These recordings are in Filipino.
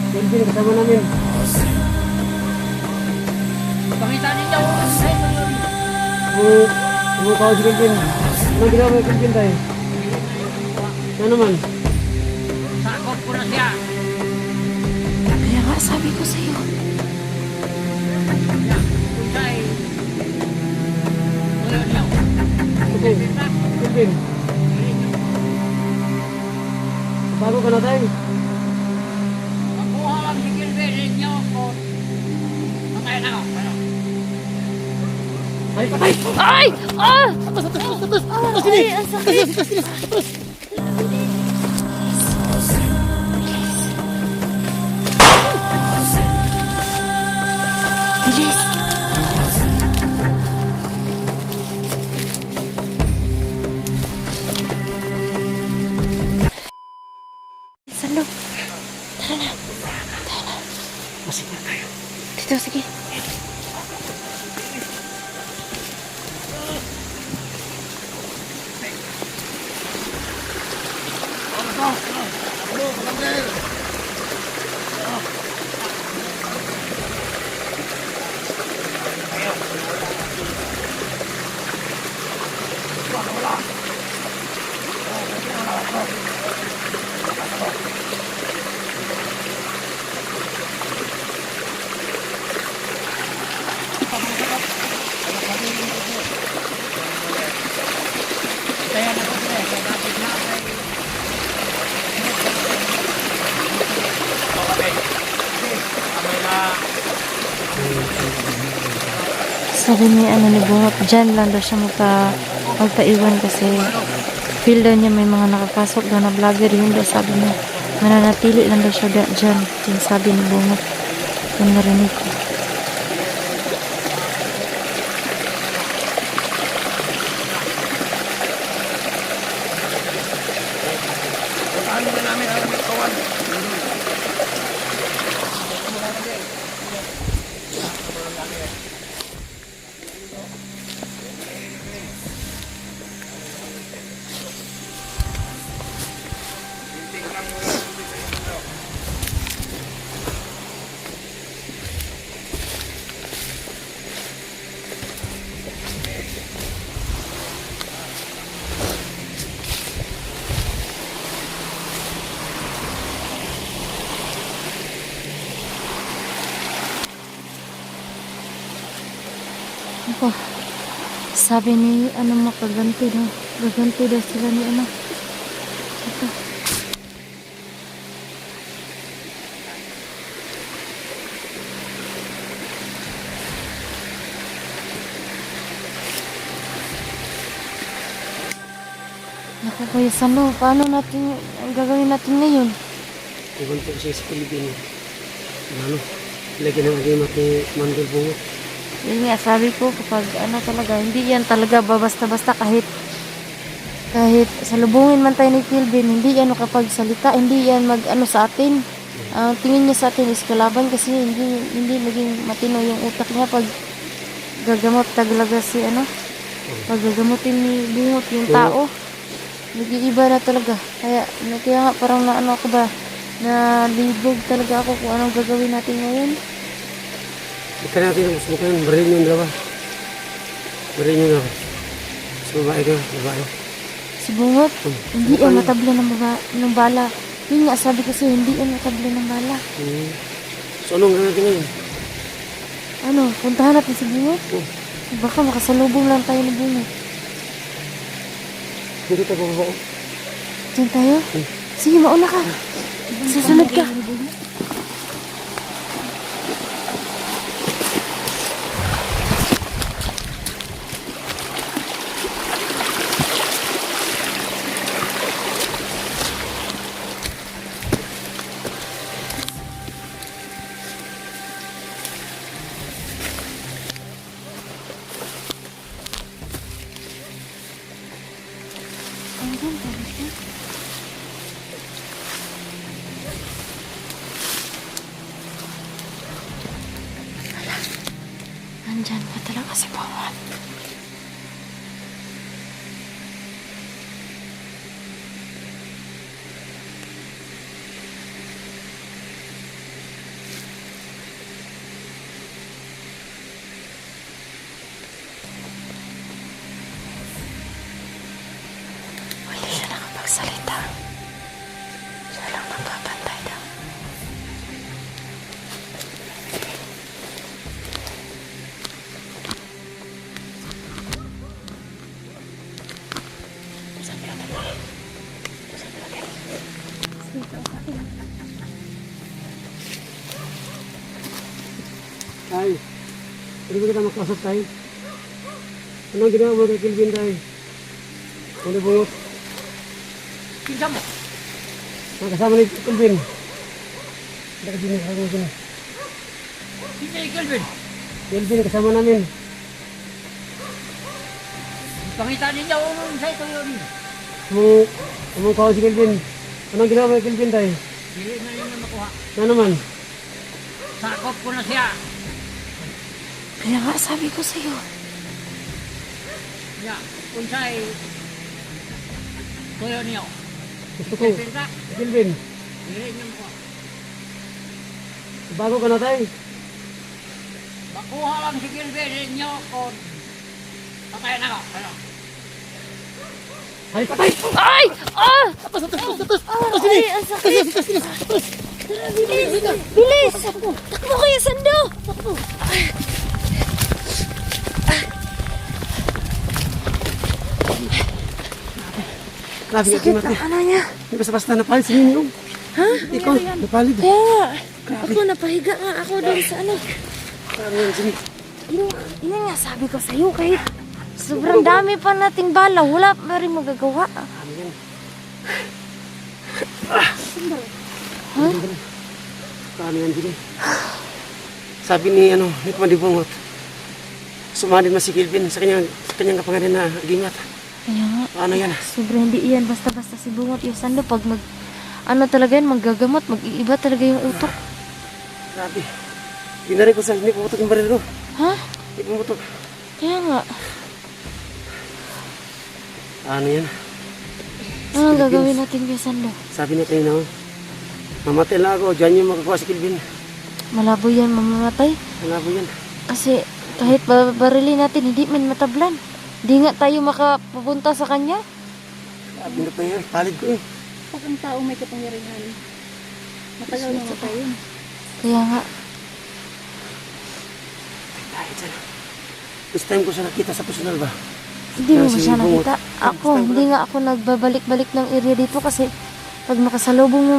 Kelvin, kasama namin. Pakita ninyo. Kumukha si Kelvin. Anong ginawa mo Kelvin tayo? Ano naman? Sakop ko na siya. Kaya nga, sabi ko sa'yo. Kunsay. Ngayon niyo. Okay, Kelvin. Bago ka na tayo. Makuha lang si Gilbert ninyo ko. Patayin ako. Ano? Ay, patay! Ay! Ah! Ay, ang sakit! Bilis! Salo! Tara na! Masig na tayo. Dito, sige. Kaya na ko siya. Dapat na ako. Sabi ni ni Bungot, dyan lang daw siya magpaiwan kasi feel daw niya may mga nakapasok daw na vlogger, yun daw sabi niya. Mananatili lang daw siya dyan. Yung sabi ni Bungot. Yung narinig ko. Ako, sabi ni makaganti daw. Gaganti daw sila ni Ito. Naku, Kuya Sano, paano natin, ang gagawin natin ngayon? Kukunti ko siya sa Pilipino. Ano? Lagi ng agimat ni Mandel Bungot. Yun nga, sabi ko kapag talaga, hindi yan talaga basta-basta kahit salubungin man tayo ni Kelvin, hindi yan makapagsalita, hindi yan sa atin. Tingin niya sa atin is kalaban kasi hindi maging matino yung utak niya pag gagamot talaga pag gagamutin ni Bungot yung tao. Nag-iiba na talaga. Kaya nga parang ako ba, nalibog talaga ako kung anong gagawin natin ngayon. Ika natin ang gusto kayo, barin yung dalawa. Barin yung dalawa. Sa babae ka, babae. Si Bungot, hindi yan matabla ng bala. Yun nga, sabi ko sa'yo, hindi yan matabla ng bala. So anong gagawin natin ngayon? Puntahan natin si Bungot? Baka makasalubong lang tayo ni Bungot. Dito tayo bababa. Diyan tayo? Sige, mauna ka. Susunod ka. Nandyan pa talaga si Bungot. Tay, pwede ba kita makausap tayo? Anong ginawa mo kay Kelvin tayo? Ano bungot? Kinsa mo? Kasama ni Kelvin. Hindi kasi nakakaroon mo sila. Kinsa ni Kelvin? Kelvin, kasama namin. Pangita ninyo unong sa ito yun. Umong kawan si Kelvin. Anong ginawa mo kay Kelvin tayo? Dili na ninyo makuha. Ano naman? Sakop ko na siya. Kaya nga sabi ko sa'yo. Ya, kung siya'y tuyo niyo. Gusto ko. Kelvin ka? Kelvin, Dili niyo makuha. bago ka na tayo. Makuha lang si Kelvin ninyo kung patay na ako. Ano? Ay, patay! Ay! Ah! Ay, ang sakit! Bilis! Bilis! Takbo kayo, Sando! Grabe ka Sakit mati. ang ano niya. Hindi basta-basta napalid si Ninyo. Ha? Ikaw, napalid. Kaya nga. Ako napahiga nga ako doon sa ano. Grabe yan, sige. Yun nga sabi ko sa'yo kahit sobrang dami pa nating bala. Wala pa rin magagawa. Grabe yan. Ha? Grabe yan, sige. Sabi ni, ni Kumadibungot, sumanid man si Kelvin sa kanyang kapangalan na gingat. Kaya nga. Ano yan? Sobrang hindi yan. Basta-basta si Bungot yung Sando. Pag talaga yan, maggagamot. Mag-iiba talaga yung utok. Grabe. Ginari ko sa hindi pumutok yung baril ko. Ha? Hindi pumutok. Kaya nga. Ano yan? Ano gagawin natin kay Sando? Sabi niya kanina, mamatay lang ako. Diyan yung makakuha si Kelvin. Malabo yan mamamatay. Wala po yan. Kasi kahit barilin natin, hindi man matablan. Hindi nga tayo makapupunta sa kanya. Sabi na pa yan. Palid ko eh. Pag ang tao may kapangyarihan, matagal na matay yun. Kaya nga. Tayo dyan. First time ko siya nakita sa personal ba? Hindi mo Yan, si siya Bungot. nakita. Ako, hindi nga ako nagbabalik-balik ng area dito kasi pag makasalubong mo,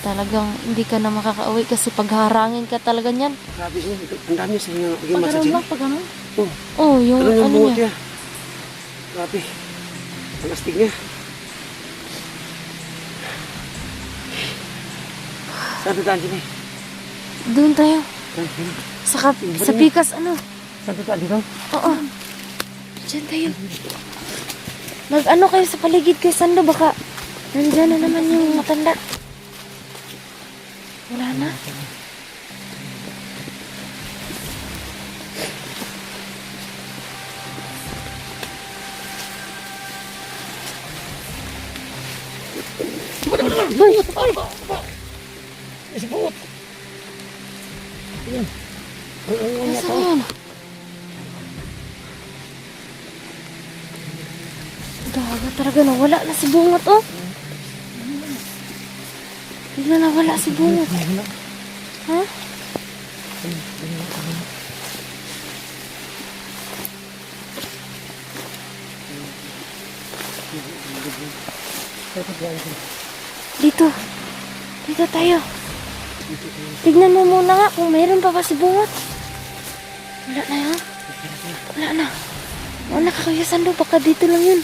talagang hindi ka na makakauwi kasi pagharangin ka talaga niyan. Grabe siya. Ang dami siya yung naging Pag massage. ganun lang, pag ganun. Oh, Oh, yung ano yung ano bungot niya. niya? Grabe. Ang astig niya. Saan ka dyan eh? Doon tayo. Saan? Sa pikas, ano? Saan ka dito? Oo. Diyan tayo. Mag-ano kayo sa paligid kay Sando, baka nandyan na naman yung matanda. Wala na. Si bungot. Ayan. Nasaan yan? Gaga talaga, nawala na si Bungot, oh. Bigla nawala si Bungot. Ha? Dito. Dito tayo. Tignan mo muna nga kung mayroon pa ba si Bungot. Wala na yun. Wala na. Wala ka kaya Sando, baka dito lang yun.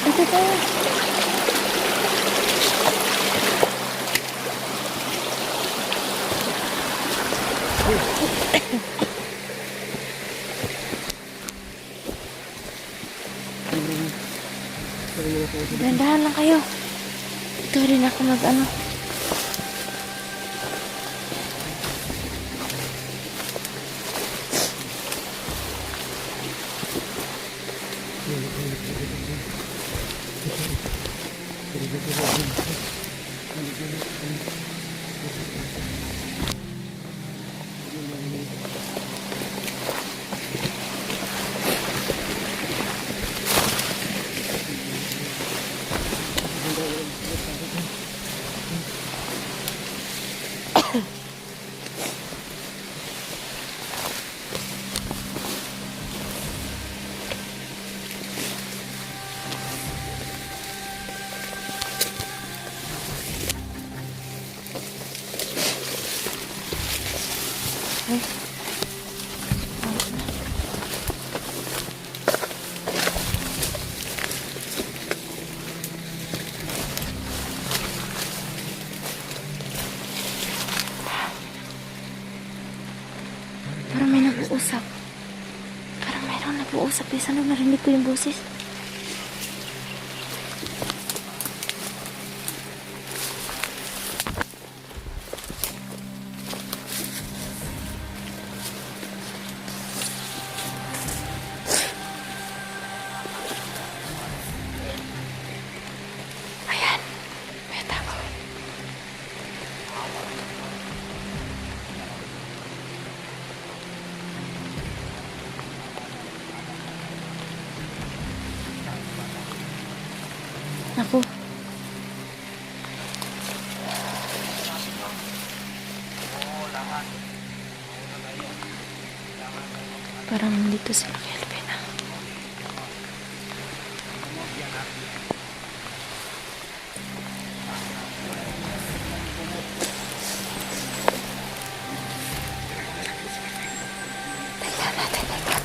Dito tayo. Dandahan lang kayo. Ito rin ako mag-ano. Okay. Parang may nag-uusap. Parang mayroong nag-uusap. Eh, saan narinig ko yung boses? Ayan. May tao. Ako. Parang nandito sila kay Alvina. Tingnan natin ito.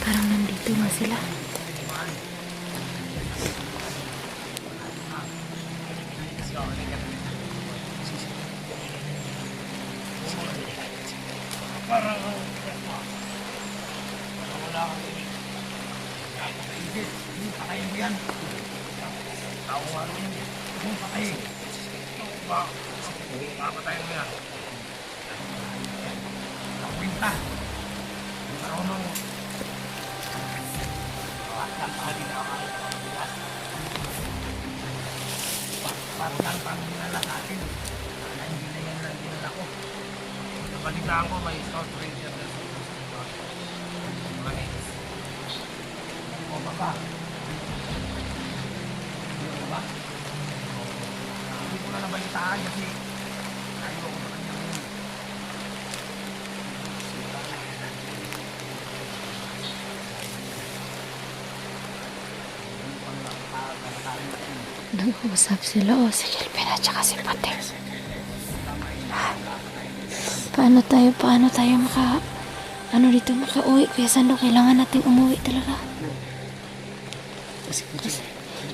Parang nandito na sila. Balitaan ko may South Ranger na o baba. Baba. Hindi ko na nabalitaan kasi ayaw ko na kanya yun. Nag-uusap sila o si Kelvin at saka si Pater. Paano tayo makauwi? Kuya Sando, kailangan nating umuwi talaga.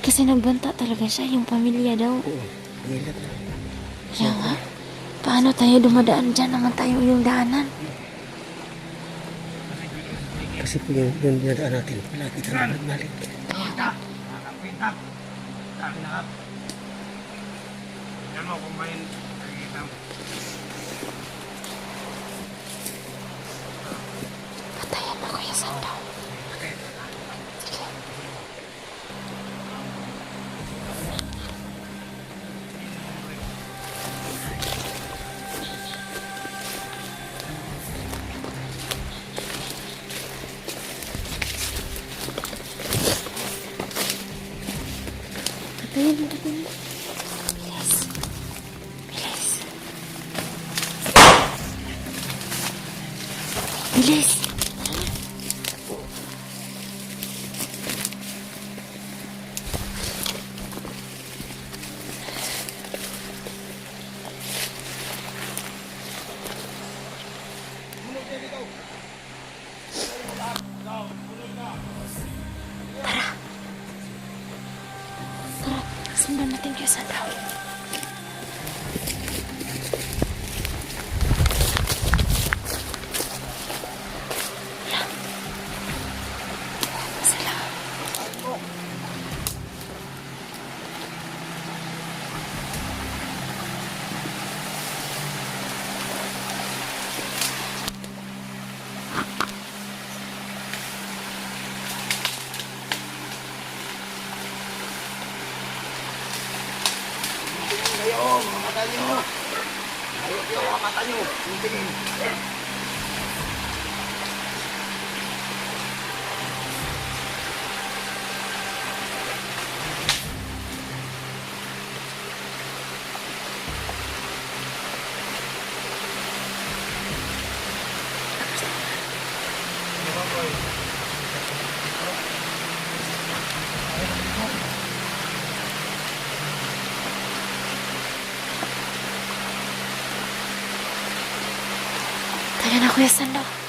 Kasi nagbanta talaga siya, yung pamilya daw. Kaya nga, paano tayo dumadaan dyan naman tayo yung daanan? Kasi po yung dinadaan natin, palagi tayo nagbalik. Yan mo, kumain. Patayan mo, Kuya Sando. Sige. Patayan mo, patayan mo. Bilis. Bilis. Bilis. Tara, sundan natin kay Sandra. Sila. Kayo, mga mata nyo. Ayok yung mga mata nyo. Tingin. Kuya Sando.